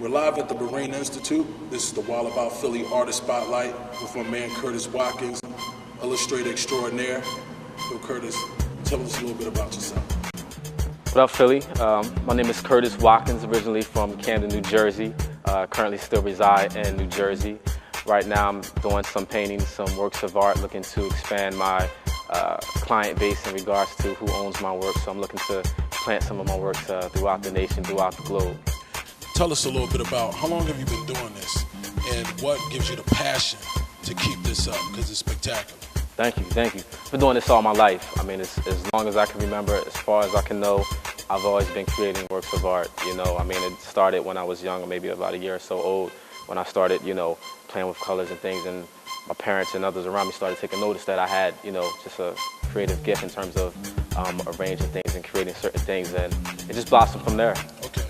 We're live at the Berean Institute. This is the Wild About Philly Artist Spotlight with my man Curtis Watkins, illustrator extraordinaire. So Curtis, tell us a little bit about yourself. What up, Philly? My name is Curtis Watkins, originally from Camden, New Jersey. Currently still reside in New Jersey. Right now I'm doing some painting, some works of art, looking to expand my client base in regards to who owns my work. So I'm looking to plant some of my works throughout the nation, throughout the globe. Tell us a little bit about how long have you been doing this and what gives you the passion to keep this up, because it's spectacular. Thank you. I've been doing this all my life. I mean, as long as I can remember, as far as I can know, I've always been creating works of art. You know, I mean, it started when I was young, maybe about a year or so old, when I started, you know, playing with colors and things, and my parents and others around me started taking notice that I had, you know, just a creative gift in terms of arranging things and creating certain things, and it just blossomed from there. Okay,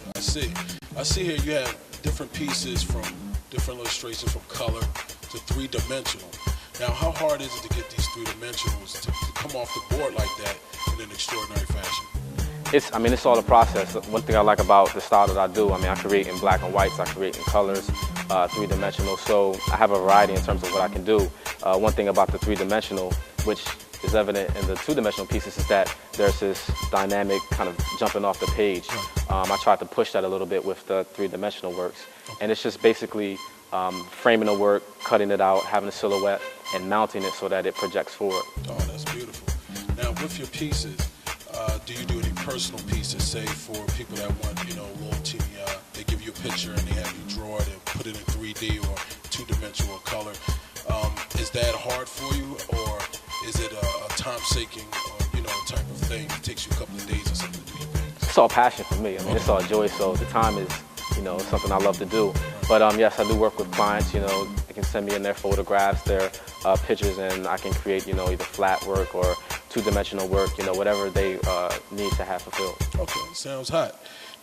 I see here you have different pieces from different illustrations from color to three-dimensional. Now, how hard is it to get these three-dimensionals to come off the board like that in an extraordinary fashion? It's all a process. One thing I like about the style that I do, I create in black and whites, I create in colors, three-dimensional, so I have a variety in terms of what I can do. One thing about the three-dimensional, which is evident in the two-dimensional pieces, is that there's this dynamic kind of jumping off the page. I tried to push that a little bit with the three-dimensional works, and it's just basically framing the work, cutting it out, having a silhouette, and mounting it so that it projects forward. Oh, that's beautiful. Now, with your pieces, do you do any personal pieces, say for people that want, you know, a little teeny, they give you a picture and they have you draw it and put it in 3D or two-dimensional color? Is that hard for you, or is it a time-saking, you know, type of thing? It takes you a couple of days or something to do your paintings? It's all passion for me. It's all joy, so the time is, you know, something I love to do. But yes, I do work with clients, you know, they can send me in their photographs, their pictures, and I can create, you know, either flat work or two-dimensional work, you know, whatever they need to have fulfilled. Okay, sounds hot.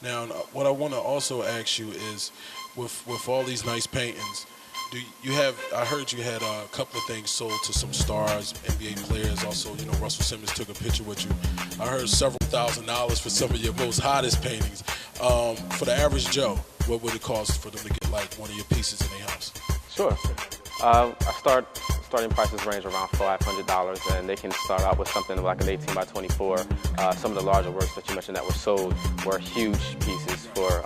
Now, what I want to also ask you is, with all these nice paintings, do you have, I heard you had a couple of things sold to some stars, NBA players, also, you know, Russell Simmons took a picture with you. I heard several $1,000s for some of your most hottest paintings. For the average Joe, what would it cost for them to get like one of your pieces in their house? Sure. Starting prices range around $500, and they can start out with something like an 18 by 24. Some of the larger works that you mentioned that were sold were huge pieces for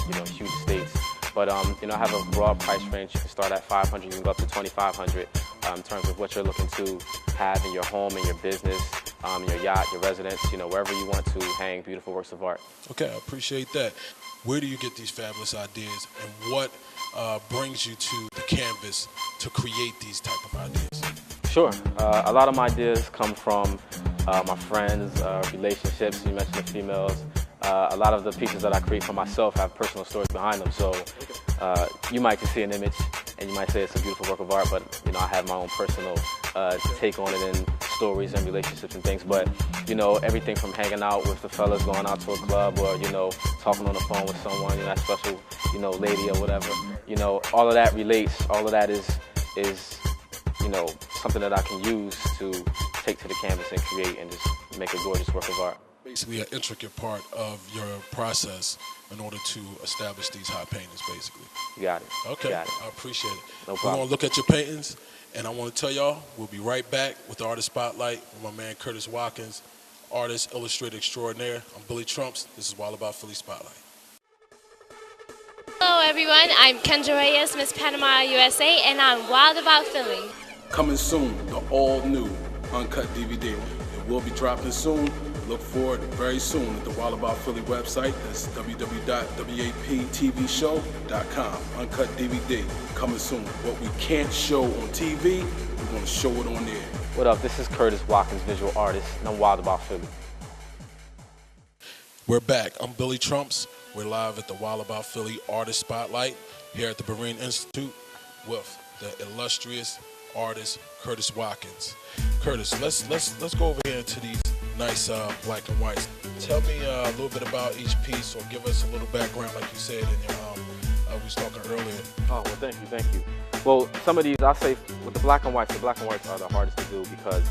you know, huge estates. But you know, I have a broad price range. You can start at $500, you can go up to $2,500 in terms of what you're looking to have in your home, in your business, your yacht, your residence, you know, wherever you want to hang beautiful works of art. Okay, I appreciate that. Where do you get these fabulous ideas, and what brings you to the canvas to create these type of ideas? Sure. A lot of my ideas come from my friends, relationships. You mentioned the females. A lot of the pieces that I create for myself have personal stories behind them. So you might just see an image and you might say it's a beautiful work of art, but you know, I have my own personal take on it in stories and relationships and things. But you know, everything from hanging out with the fellas, going out to a club, or you know, talking on the phone with someone, you know, that special, you know, lady or whatever. You know, all of that relates. All of that is you know, something that I can use to take to the canvas and create and just make a gorgeous work of art. Basically an intricate part of your process in order to establish these hot paintings, basically. You got it. Okay, Got it. I appreciate it. No problem. We're going to look at your paintings, and I want to tell y'all, we'll be right back with the Artist Spotlight with my man Curtis Watkins, artist, illustrator extraordinaire. I'm Billy Trumps. This is Wild About Philly Spotlight. Hello everyone, I'm Kendra Reyes, Miss Panama USA, and I'm Wild About Philly. Coming soon, the all-new uncut DVD. It will be dropping soon. Look for it very soon at the Wild About Philly website. That's www.waptvshow.com. Uncut DVD coming soon. What we can't show on TV, we're going to show it on there. What up? This is Curtis Watkins, visual artist, and I'm Wild About Philly. We're back. I'm Billy Trumps. We're live at the Wild About Philly Artist Spotlight here at the Berean Institute with the illustrious artist Curtis Watkins. Curtis, let's go over here into these nice black and whites. Tell me a little bit about each piece, or give us a little background, like you said in your we was talking earlier. Oh, well, thank you. Well, some of these, I'll say, with the black and whites are the hardest to do because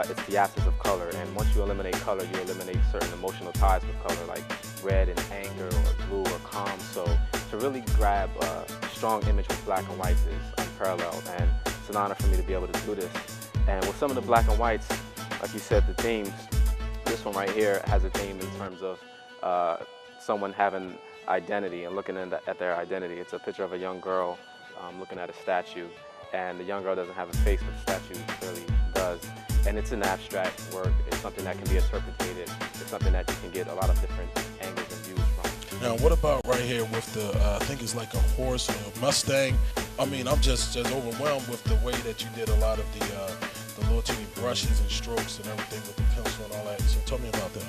it's the absence of color, and once you eliminate color, you eliminate certain emotional ties with color, like red and anger, or blue or calm. So to really grab a strong image with black and whites is unparalleled, and it's an honor for me to be able to do this. And with some of the black and whites, like you said, the themes, this one right here has a theme in terms of someone having identity and looking at their identity. It's a picture of a young girl looking at a statue, and the young girl doesn't have a face, but the statue clearly does. And it's an abstract work. It's something that can be interpreted. It's something that you can get a lot of different angles and views from. Now, what about right here with the, I think it's like a horse or a Mustang? I mean, I'm just overwhelmed with the way that you did a lot of the little teeny brushes and strokes and everything with the pencil and all that. So tell me about that.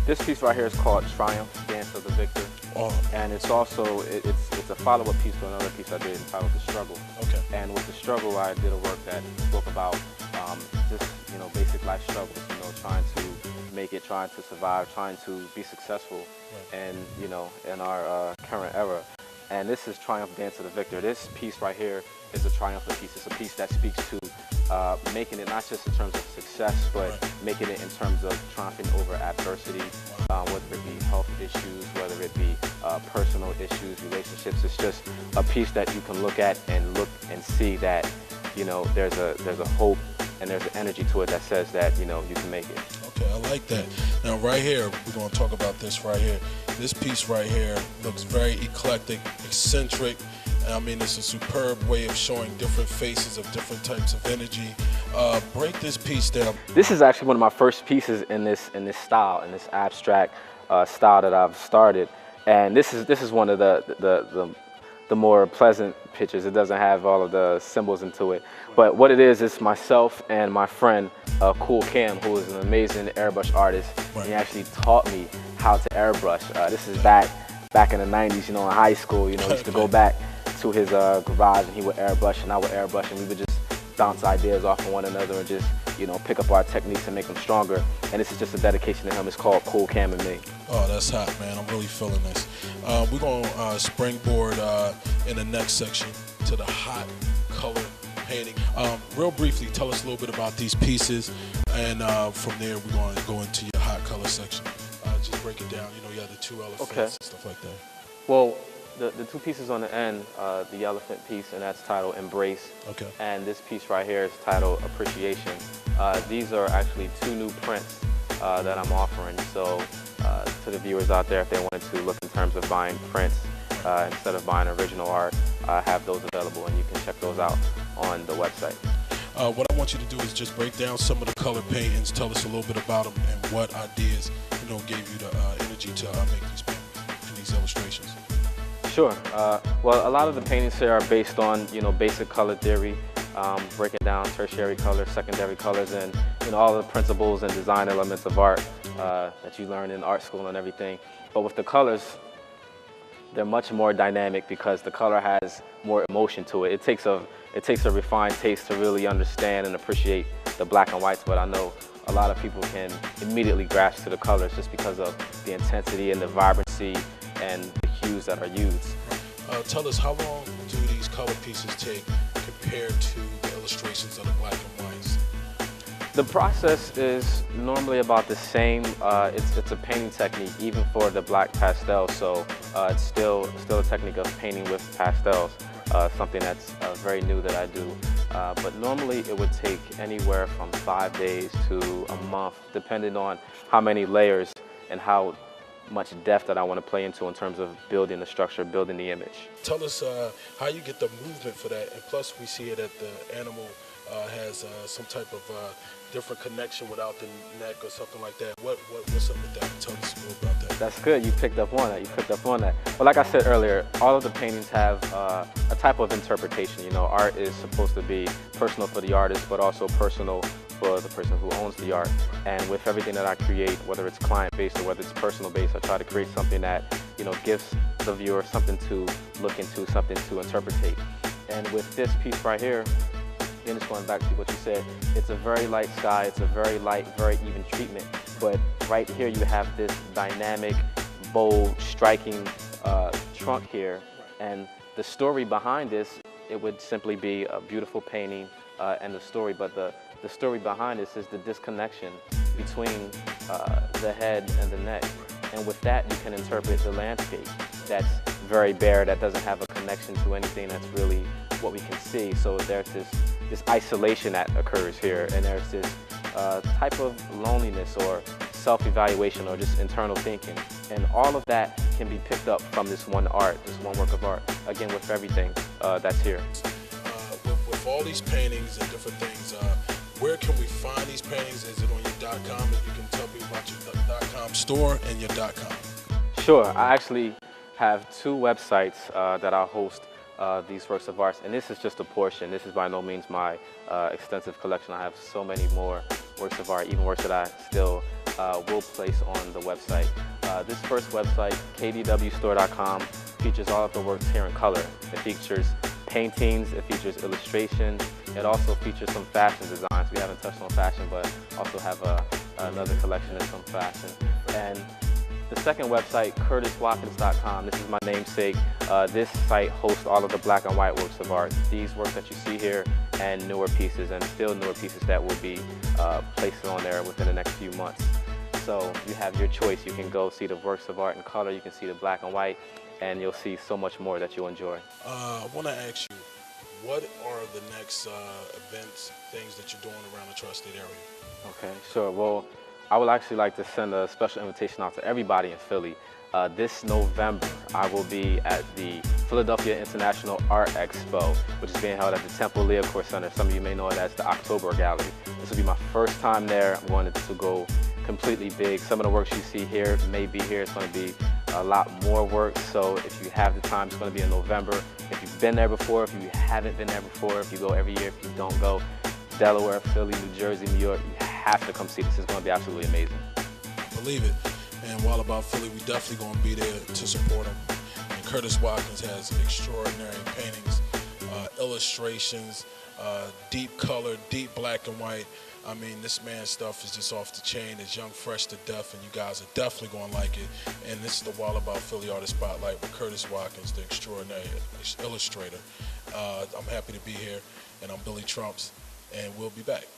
This piece right here is called Triumph, Dance of the Victor. Oh. And it's also, it's a follow-up piece to another piece I did entitled The Struggle. Okay. And with The Struggle, I did a work that spoke about just, basic life struggles, trying to make it, trying to survive, trying to be successful, right. and, in our current era. And this is Triumph, Dance of the Victor. This piece right here is a triumphant piece. It's a piece that speaks to making it not just in terms of success, but right. making it in terms of triumphing over adversity, whether it be health issues, whether it be personal issues, relationships. It's just a piece that you can look at and see that, there's a hope and there's an energy to it that says that, you can make it. Okay, I like that. Now right here, we're going to talk about this right here. This piece right here looks very eclectic, eccentric. I mean, it's a superb way of showing different faces of different types of energy. Break this piece down. This is actually one of my first pieces in this style, in this abstract style that I've started. And this is one of the more pleasant pictures. It doesn't have all of the symbols into it. But what it is myself and my friend, Kool Cam, who is an amazing airbrush artist. Right. He actually taught me how to airbrush. This is back in the 90s, in high school. He used to go back to his garage and he would airbrush and I would airbrush, and we would just bounce ideas off of one another and just, pick up our techniques and make them stronger. And this is just a dedication to him. It's called Kool Cam and Me. Oh, that's hot, man. I'm really feeling this. We're going to springboard in the next section to the hot color painting. Real briefly, tell us a little bit about these pieces, and from there we're going to go into your hot color section. Just break it down. You have the two elephants Okay. and stuff like that. Well, the two pieces on the end, the elephant piece, and that's titled Embrace. Okay. And this piece right here is titled Appreciation. These are actually two new prints that I'm offering. So to the viewers out there, if they wanted to look in terms of buying prints instead of buying original art, I have those available, and you can check those out on the website. What I want you to do is just break down some of the color paintings, tell us a little bit about them, and what ideas gave you the energy to make these paintings and these illustrations. Sure. Well, a lot of the paintings here are based on, basic color theory, breaking down tertiary colors, secondary colors, and, all the principles and design elements of art that you learn in art school and everything. But with the colors, they're much more dynamic because the color has more emotion to it. It takes a refined taste to really understand and appreciate the black and whites, but I know a lot of people can immediately grasp to the colors just because of the intensity and the vibrancy and the hues that are used. Tell us, how long do these color pieces take compared to the illustrations of the black and whites? The process is normally about the same. It's a painting technique, even for the black pastel. So it's still a technique of painting with pastels, something that's very new that I do. But normally it would take anywhere from 5 days to a month, depending on how many layers and how much depth that I want to play into in terms of building the structure, building the image. Tell us how you get the movement for that, and plus we see it that the animal has some type of different connection without the neck or something like that. What's up with that? Tell us a little about that. That's good. You picked up on that. Well, like I said earlier, all of the paintings have a type of interpretation. Art is supposed to be personal for the artist, but also personal for the person who owns the art. And with everything that I create, whether it's client-based or whether it's personal-based, I try to create something that, gives the viewer something to look into, something to interpretate. And with this piece right here, again, just going back to what you said, it's a very light sky, it's a very light, very even treatment. But right here you have this dynamic, bold, striking trunk here. And the story behind this, it would simply be a beautiful painting and the story. But the story behind this is the disconnection between the head and the neck. And with that, you can interpret the landscape that's very bare, that doesn't have a connection to anything that's really what we can see. So there's this isolation that occurs here, and there's this type of loneliness or self-evaluation or just internal thinking. And all of that can be picked up from this one art, this one work of art, again, with everything that's here. With all these paintings and different things, where can we find these paintings? Is it on your .com? If you can tell me about your .com store and your .com. Sure. I actually have two websites that I host these works of art, and this is just a portion. This is by no means my extensive collection. I have so many more works of art, even works that I still will place on the website. This first website, kdwstore.com, features all of the works here in color. It features paintings, it features illustrations, it also features some fashion designs. We haven't touched on fashion, but also have another collection of some fashion. And the second website, curtiswatkins.com, this is my namesake. This site hosts all of the black and white works of art. These works that you see here and newer pieces, and still newer pieces that will be placed on there within the next few months. So you have your choice. You can go see the works of art in color, you can see the black and white, and you'll see so much more that you'll enjoy. I want to ask you, what are the next events, things that you're doing around the tri-state area? Okay, sure. Well, I would actually like to send a special invitation out to everybody in Philly. This November, I will be at the Philadelphia International Art Expo, which is being held at the Temple Leopold Center. Some of you may know it as the October Gallery. This will be my first time there. I'm going to go completely big. Some of the works you see here may be here. It's going to be a lot more work, so if you have the time, it's going to be in November. If you've been there before, if you haven't been there before, if you go every year, if you don't go, Delaware, Philly, New Jersey, New York, you have to come see this. It's going to be absolutely amazing. Believe it. And while about Philly, we definitely going to be there to support him. And Curtis Watkins has extraordinary paintings, illustrations, deep color, deep black and white. I mean, this man's stuff is just off the chain. It's young, fresh to death, and you guys are definitely going to like it. And this is the Wild About Philly Artist Spotlight with Curtis Watkins, the extraordinary illustrator. I'm happy to be here, and I'm Billy Trumps, and we'll be back.